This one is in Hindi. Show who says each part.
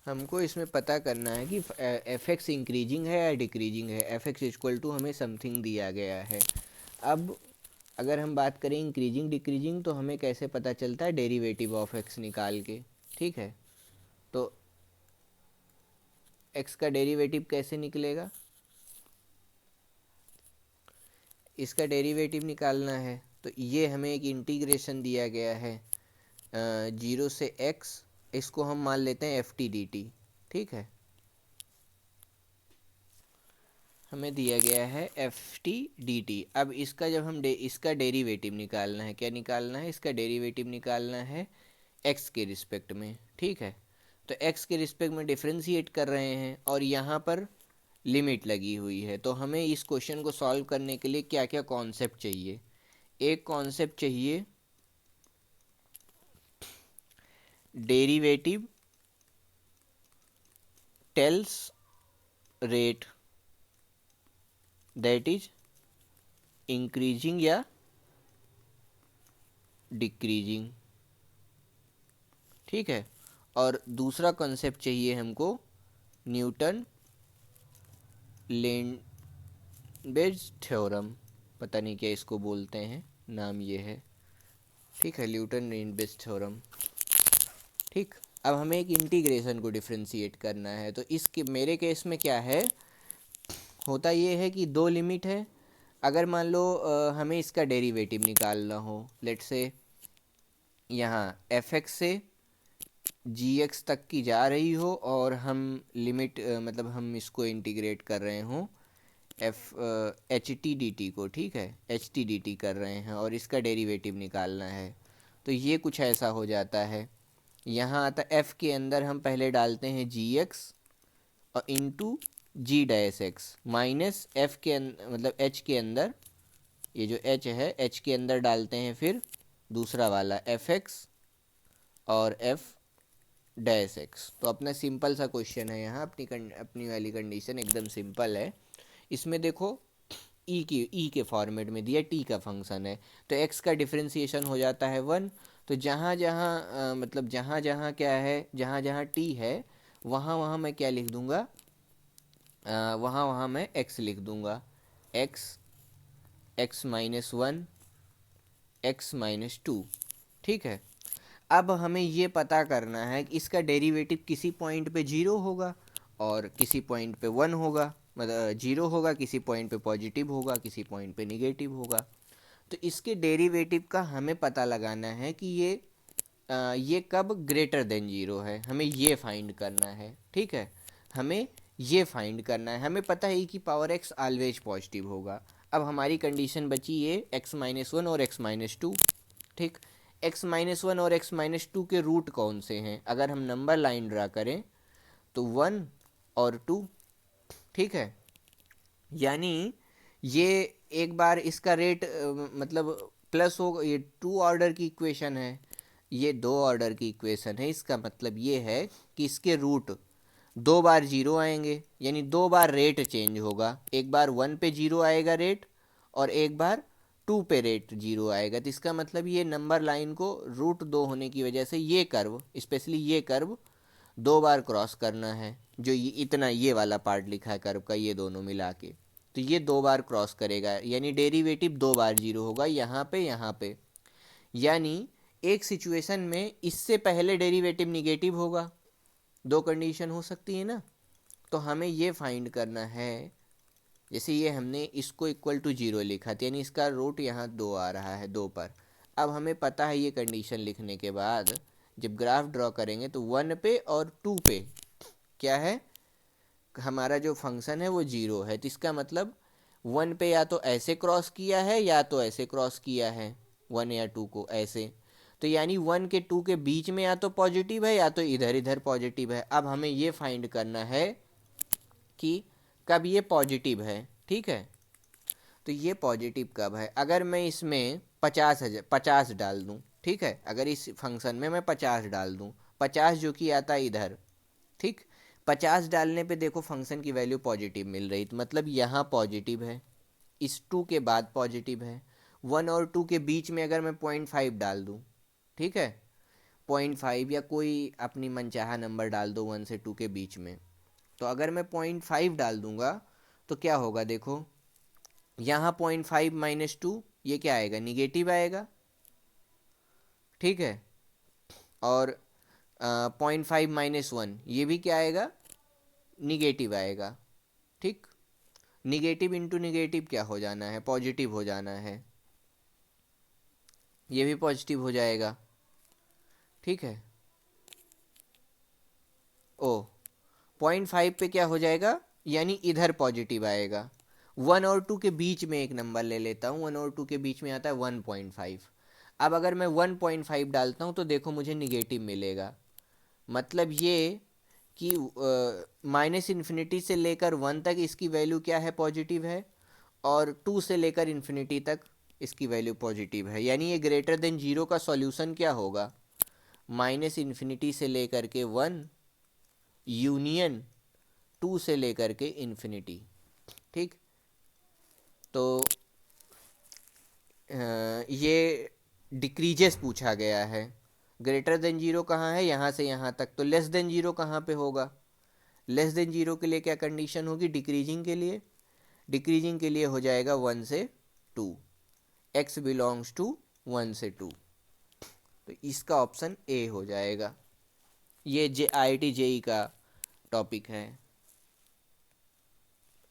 Speaker 1: हमको इसमें पता करना है कि एफ एक्स इंक्रीजिंग है या डिक्रीजिंग है। एफ एक्स इक्वल टू हमें समथिंग दिया गया है। अब अगर हम बात करें इंक्रीजिंग डिक्रीजिंग, तो हमें कैसे पता चलता है, डेरिवेटिव ऑफ एक्स निकाल के। ठीक है, तो एक्स का डेरिवेटिव कैसे निकलेगा, इसका डेरिवेटिव निकालना है। तो ये हमें एक इंटीग्रेशन दिया गया है 0 से एक्स, इसको हम मान लेते हैं एफ टी डी टी। ठीक है, हमें दिया गया है एफ टी डी टी। अब इसका जब हम इसका डेरिवेटिव निकालना है, क्या निकालना है, इसका डेरिवेटिव निकालना है एक्स के रिस्पेक्ट में। ठीक है, तो एक्स के रिस्पेक्ट में डिफ्रेंशिएट कर रहे हैं और यहाँ पर लिमिट लगी हुई है। तो हमें इस क्वेश्चन को सॉल्व करने के लिए क्या क्या कॉन्सेप्ट चाहिए। एक कॉन्सेप्ट चाहिए derivative tells rate that is increasing या डिक्रीजिंग। ठीक है, और दूसरा कॉन्सेप्ट चाहिए हमको न्यूटन लेंबेज थ्योरम, पता नहीं क्या इसको बोलते हैं, नाम ये है। ठीक है, न्यूटन लेंबेज थ्योरम। ठीक, अब हमें एक इंटीग्रेशन को डिफ्रेंशिएट करना है। तो इसके मेरे केस में क्या है, होता ये है कि दो लिमिट है। अगर मान लो हमें इसका डेरिवेटिव निकालना हो, लेट से यहाँ एफ एक्स से जी एक्स तक की जा रही हो और हम लिमिट मतलब हम इसको इंटीग्रेट कर रहे हों F H T D T को। ठीक है, एच टी डी टी कर रहे हैं और इसका डेरिवेटिव निकालना है। तो ये कुछ ऐसा हो जाता है, यहाँ आता एफ के अंदर हम पहले डालते हैं जी एक्स और इंटू जी डैश एक्स माइनस एफ के मतलब एच के अंदर, ये जो एच है एच के अंदर डालते हैं फिर दूसरा वाला एफ एक्स और एफ डैश एक्स। तो अपना सिंपल सा क्वेश्चन है यहाँ, अपनी वाली कंडीशन एकदम सिंपल है। इसमें देखो ई के फॉर्मेट में दिया, टी का फंक्शन है तो एक्स का डिफरेंशिएशन हो जाता है 1। तो जहाँ जहाँ मतलब जहाँ जहाँ क्या है, जहाँ जहाँ टी है वहाँ वहाँ मैं क्या लिख दूँगा, वहाँ वहाँ मैं एक्स लिख दूँगा, x x minus 1 x minus 2। ठीक है, अब हमें ये पता करना है कि इसका डेरिवेटिव किसी पॉइंट पे 0 होगा और किसी पॉइंट पे 1 होगा, मतलब 0 होगा, किसी पॉइंट पे पॉजिटिव होगा, किसी पॉइंट पे निगेटिव होगा। तो इसके डेरिवेटिव का हमें पता लगाना है कि ये कब ग्रेटर देन 0 है, हमें ये फाइंड करना है। ठीक है, हमें ये फाइंड करना है। हमें पता है कि पावर एक्स ऑलवेज पॉजिटिव होगा। अब हमारी कंडीशन बची ये एक्स माइनस 1 और एक्स माइनस 2। ठीक, एक्स माइनस 1 और एक्स माइनस 2 के रूट कौन से हैं, अगर हम नंबर लाइन ड्रा करें तो 1 और 2। ठीक है, यानी ये एक बार इसका रेट मतलब प्लस हो, ये 2 ऑर्डर की इक्वेशन है, ये 2 ऑर्डर की इक्वेशन है। इसका मतलब ये है कि इसके रूट 2 बार 0 आएंगे, यानी 2 बार रेट चेंज होगा। एक बार 1 पे 0 आएगा रेट और एक बार 2 पे रेट 0 आएगा। तो इसका मतलब ये नंबर लाइन को रूट 2 होने की वजह से ये कर्व, स्पेशली ये कर्व 2 बार क्रॉस करना है। जो ये इतना ये वाला पार्ट लिखा है कर्व का, ये दोनों मिला के, तो ये 2 बार क्रॉस करेगा, यानी डेरिवेटिव 2 बार 0 होगा यहाँ पे। यानी एक सिचुएशन में इससे पहले डेरिवेटिव निगेटिव होगा, दो कंडीशन हो सकती है ना। तो हमें ये फाइंड करना है, जैसे ये हमने इसको इक्वल टू 0 लिखा था, यानी इसका रूट यहाँ 2 आ रहा है 2 पर। अब हमें पता है ये कंडीशन लिखने के बाद जब ग्राफ ड्रॉ करेंगे तो 1 पे और 2 पे क्या है, हमारा जो फंक्शन है वो 0 है। तो इसका मतलब 1 पे या तो ऐसे क्रॉस किया है या तो ऐसे क्रॉस किया है, 1 या 2 को ऐसे। तो यानी 1 के 2 के बीच में या तो पॉजिटिव है या तो इधर इधर पॉजिटिव है। अब हमें ये फाइंड करना है कि कब ये पॉजिटिव है। ठीक है, तो ये पॉजिटिव कब है, अगर मैं इसमें 50 डाल दूँ। ठीक है, अगर इस फंक्शन में मैं 50 डाल दूँ, 50 जो कि आता है इधर। ठीक, 50 डालने पे देखो फंक्शन की वैल्यू पॉजिटिव मिल रही, तो मतलब यहाँ पॉजिटिव है, इस 2 के बाद पॉजिटिव है। 1 और 2 के बीच में अगर मैं 0.5 डाल दूँ, ठीक है, 0.5 या कोई अपनी मनचाहा नंबर डाल दो 1 से 2 के बीच में। तो अगर मैं 0.5 डाल दूंगा तो क्या होगा, देखो यहाँ 0.5 माइनस 2 ये क्या आएगा, निगेटिव आएगा, ठीक है। और 0.5 माइनस 1 ये भी क्या आएगा, निगेटिव आएगा, ठीक। निगेटिव इंटू निगेटिव क्या हो जाना है, पॉजिटिव हो जाना है, ये भी पॉजिटिव हो जाएगा, ठीक है। ओ 0.5 पे क्या हो जाएगा, यानी इधर पॉजिटिव आएगा। 1 और 2 के बीच में एक नंबर ले लेता हूँ, 1 और 2 के बीच में आता है 1.5। अब अगर मैं 1.5 डालता हूँ तो देखो मुझे निगेटिव मिलेगा, मतलब ये कि माइनस इन्फिनिटी से लेकर 1 तक इसकी वैल्यू क्या है, पॉजिटिव है, और 2 से लेकर इन्फिनिटी तक इसकी वैल्यू पॉजिटिव है। यानी ये ग्रेटर देन जीरो का सॉल्यूशन क्या होगा, माइनस इन्फिनिटी से लेकर के 1 यूनियन 2 से लेकर के इन्फिनिटी, ठीक। तो ये डिक्रीजेस पूछा गया है। ग्रेटर देन जीरो कहाँ है, यहाँ से यहाँ तक, तो लेस देन जीरो कहाँ पे होगा, लेस देन जीरो के लिए क्या कंडीशन होगी, डिक्रीजिंग के लिए, डिक्रीजिंग के लिए हो जाएगा 1 से 2, x बिलोंग्स टू 1 से 2, तो इसका ऑप्शन ए हो जाएगा। ये IIT JEE का टॉपिक है।